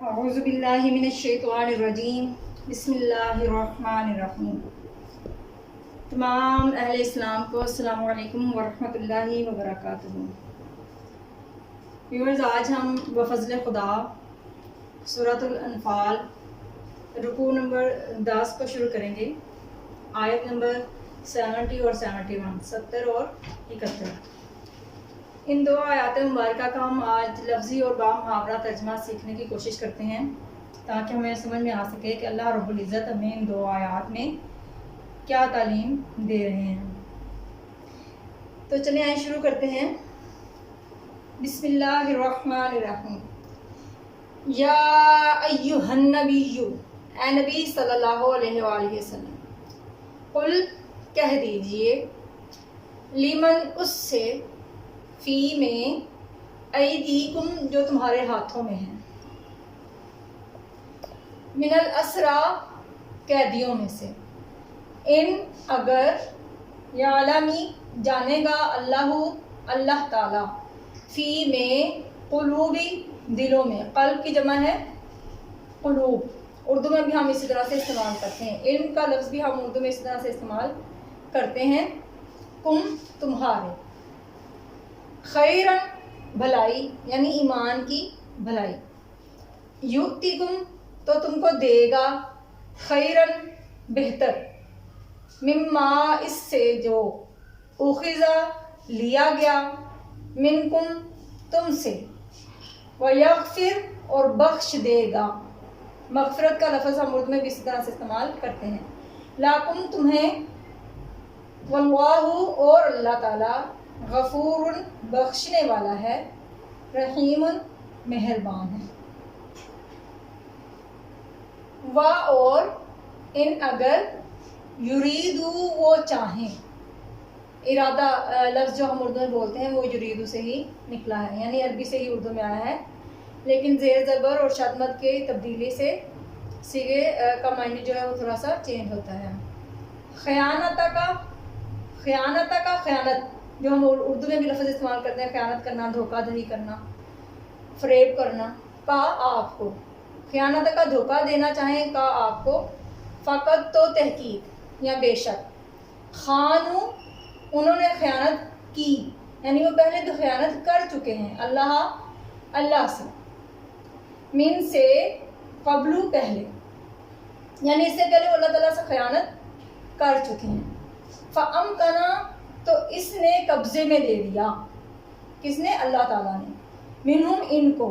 اعوذ باللہ من الشیطان الرجیم بسم اللہ الرحمن الرحیم۔ تمام اہل اسلام کو السلام علیکم ورحمۃ اللہ وبرکاتہ۔ ویورز، آج ہم بفضل خدا سورۃ الانفال رکوع نمبر 10 کو شروع کریں گے، آیت نمبر 70 اور 71، 70 اور 71۔ ان دو آیات مبارکہ کا ہم آج لفظی اور بامحاورہ ترجمہ سیکھنے کی کوشش کرتے ہیں تاکہ ہمیں سمجھ میں آ سکے کہ اللہ رب العزت ہمیں ان دو آیات میں کیا تعلیم دے رہے ہیں۔ تو چلیں آئیں شروع کرتے ہیں۔ بسم اللہ الرحمن الرحیم۔ یا ایہا النبی، اے نبی صلی اللہ علیہ وآلہ وسلم، قل کہہ دیجئے، لیمن اس سے، فی میں، ایدیکم جو تمہارے ہاتھوں میں ہیں، من الاسرا قیدیوں میں سے، ان اگر، یعلمی جانے گا اللہ تعالی، فی میں، قلوبی دلوں میں، قلب کی جمع ہے قلوب، اردو میں بھی ہم اسی طرح سے استعمال کرتے ہیں، علم کا لفظ بھی ہم اردو میں اسی طرح سے استعمال کرتے ہیں، کم تمہارے، خیرن بھلائی یعنی ایمان کی بھلائی، یؤتکم تو تم کو دے گا، خیرن بہتر، مما اس سے جو، اخذا لیا گیا، منکم تم سے، ویغفر اور بخش دے گا، مغفرت کا لفظ ہم اردو میں بھی اسی طرح سے استعمال کرتے ہیں، لاکم تمہیں، واللہ اور اللہ تعالی، غفور بخشنے والا ہے، رحیم مہربان ہے۔ و اور، ان اگر، یریدو وہ چاہیں، ارادہ لفظ جو ہم اردو میں بولتے ہیں وہ یریدو سے ہی نکلا ہے، یعنی عربی سے ہی اردو میں آیا ہے، لیکن زیر زبر اور شد مد کے تبدیلی سے صیغے کا معنی جو ہے وہ تھوڑا سا چینج ہوتا ہے۔ خیانت جو ہم اردو میں بھی لفظ استعمال کرتے ہیں، خیانت کرنا، دھوکہ دہی کرنا، فریب کرنا، کا آپ کو، خیانت کا دھوکہ دینا چاہیں، کا آپ کو، فقط تو تحقیق یا بے شک، خانو انہوں نے خیانت کی، یعنی وہ پہلے تو خیانت کر چکے ہیں اللہ سے، من سے، قبلو پہلے، یعنی اس سے پہلے وہ اللہ تعالیٰ سے خیانت کر چکے ہیں، فَأَمْكَنَ تو اس نے قبضے میں دے دیا، کس نے؟ اللہ تعالیٰ نے، منہم ان کو،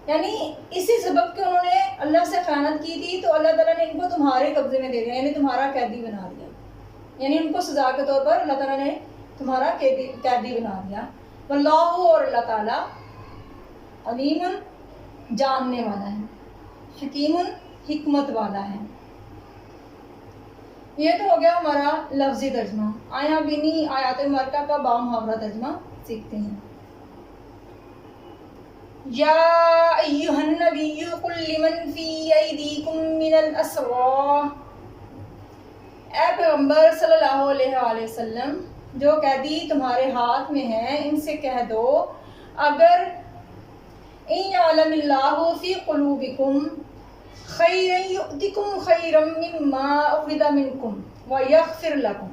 یعنی اسی سبب کہ انہوں نے اللہ سے خیانت کی تھی تو اللہ تعالیٰ نے ان کو تمہارے قبضے میں دے دیا، یعنی تمہارا قیدی بنا دیا، یعنی ان کو سزا کے طور پر اللہ تعالیٰ نے تمہارا قیدی بنا دیا، واللہ اور اللہ تعالیٰ، علیم جاننے والا ہے، حکیم حکمت والا ہے۔ یہ تو ہو گیا ہمارا لفظی ترجمہ۔ آئیں اب انہی آیات مبارکہ کا بامحاورہ ترجمہ سیکھتے ہیں۔ یا ایھا النبی قل لمن فی ایدیکم من الاسری، اے پیغمبر صلی اللہ علیہ وآلہ وسلم، جو قیدی تمہارے ہاتھ میں ہیں ان سے کہہ دو، اگر، ان یعلم اللہ فی قلوبکم خیرا یؤتکم خیرا مما اخذ منکم ویغفر لکم،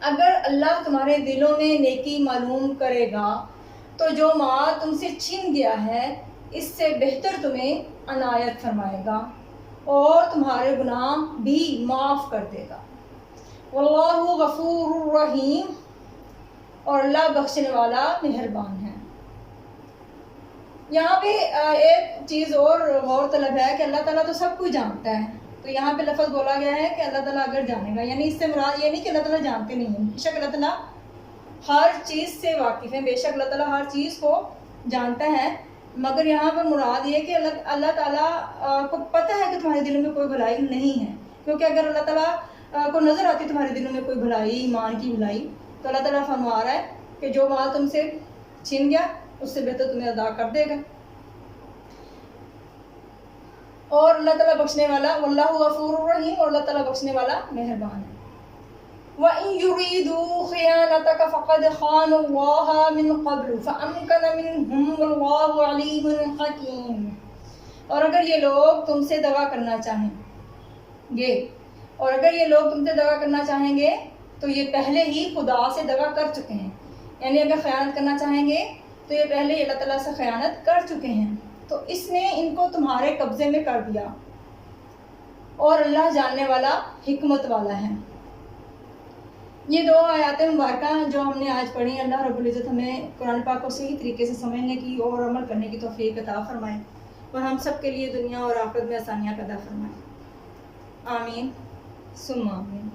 اگر اللہ تمہارے دلوں میں نیکی معلوم کرے گا تو جو مال تم سے چھن گیا ہے اس سے بہتر تمہیں عنایت فرمائے گا اور تمہارے گناہ بھی معاف کر دے گا، واللہ غفور رحیم اور اللہ بخشنے والا مہربان ہے۔ یہاں پہ ایک چیز اور غور طلب ہے کہ اللہ تعالیٰ تو سب کچھ جانتا ہے، تو یہاں پہ لفظ بولا گیا ہے کہ اللہ تعالیٰ اگر جانے گا، یعنی اس سے مراد یہ نہیں کہ اللہ تعالیٰ جانتے نہیں ہیں، بے شک اللہ تعالیٰ ہر چیز سے واقف ہے، بے شک اللہ تعالیٰ ہر چیز کو جانتا ہے، مگر یہاں پر مراد یہ کہ اللہ تعالیٰ کو پتہ ہے کہ تمہارے دلوں میں کوئی بھلائی نہیں ہے، کیونکہ اگر اللہ تعالیٰ کو نظر آتی تمہارے دلوں میں کوئی بھلائی، ایمان کی بھلائی، تو اللہ تعالیٰ فرما رہا ہے کہ جو مال تم سے چھن گیا اس سے بہتر تمہیں ادا کر دے گا، اور اللہ تعالیٰ بخشنے والا، واللہ غفور رحیم اور اللہ تعالیٰ بخشنے والا مہربان ہے۔ وَإِن يُرِيدُوا خِيَانَتَكَ فَقَدْ خَانُوا اللَّهَ مِن قَبْلُ فَأَمْكَنَ مِنْهُمْ وَاللَّهُ عَلِيمٌ حَكِيمٌ۔ اور اگر یہ لوگ تم سے دغا کرنا چاہیں گے اور اگر یہ لوگ تم سے دغا کرنا چاہیں گے تو یہ پہلے ہی خدا سے دغا کر چکے ہیں. یعنی اگر خیانت کرنا چاہیں گے تو یہ پہلے ہی اللہ تعالیٰ سے خیانت کر چکے ہیں. تو اس نے ان کو تمہارے قبضے میں کر دیا اور اللہ جاننے والا حکمت والا ہے. یہ دو آیات مبارکہ جو ہم نے آج پڑھی، اللہ رب العزت ہمیں قرآن پاک کو صحیح طریقے سے سمجھنے کی اور عمل کرنے کی توفیق عطا فرمائے اور ہم سب کے لیے دنیا اور آخرت میں آسانیاں پیدا فرمائے. آمین ثم آمین.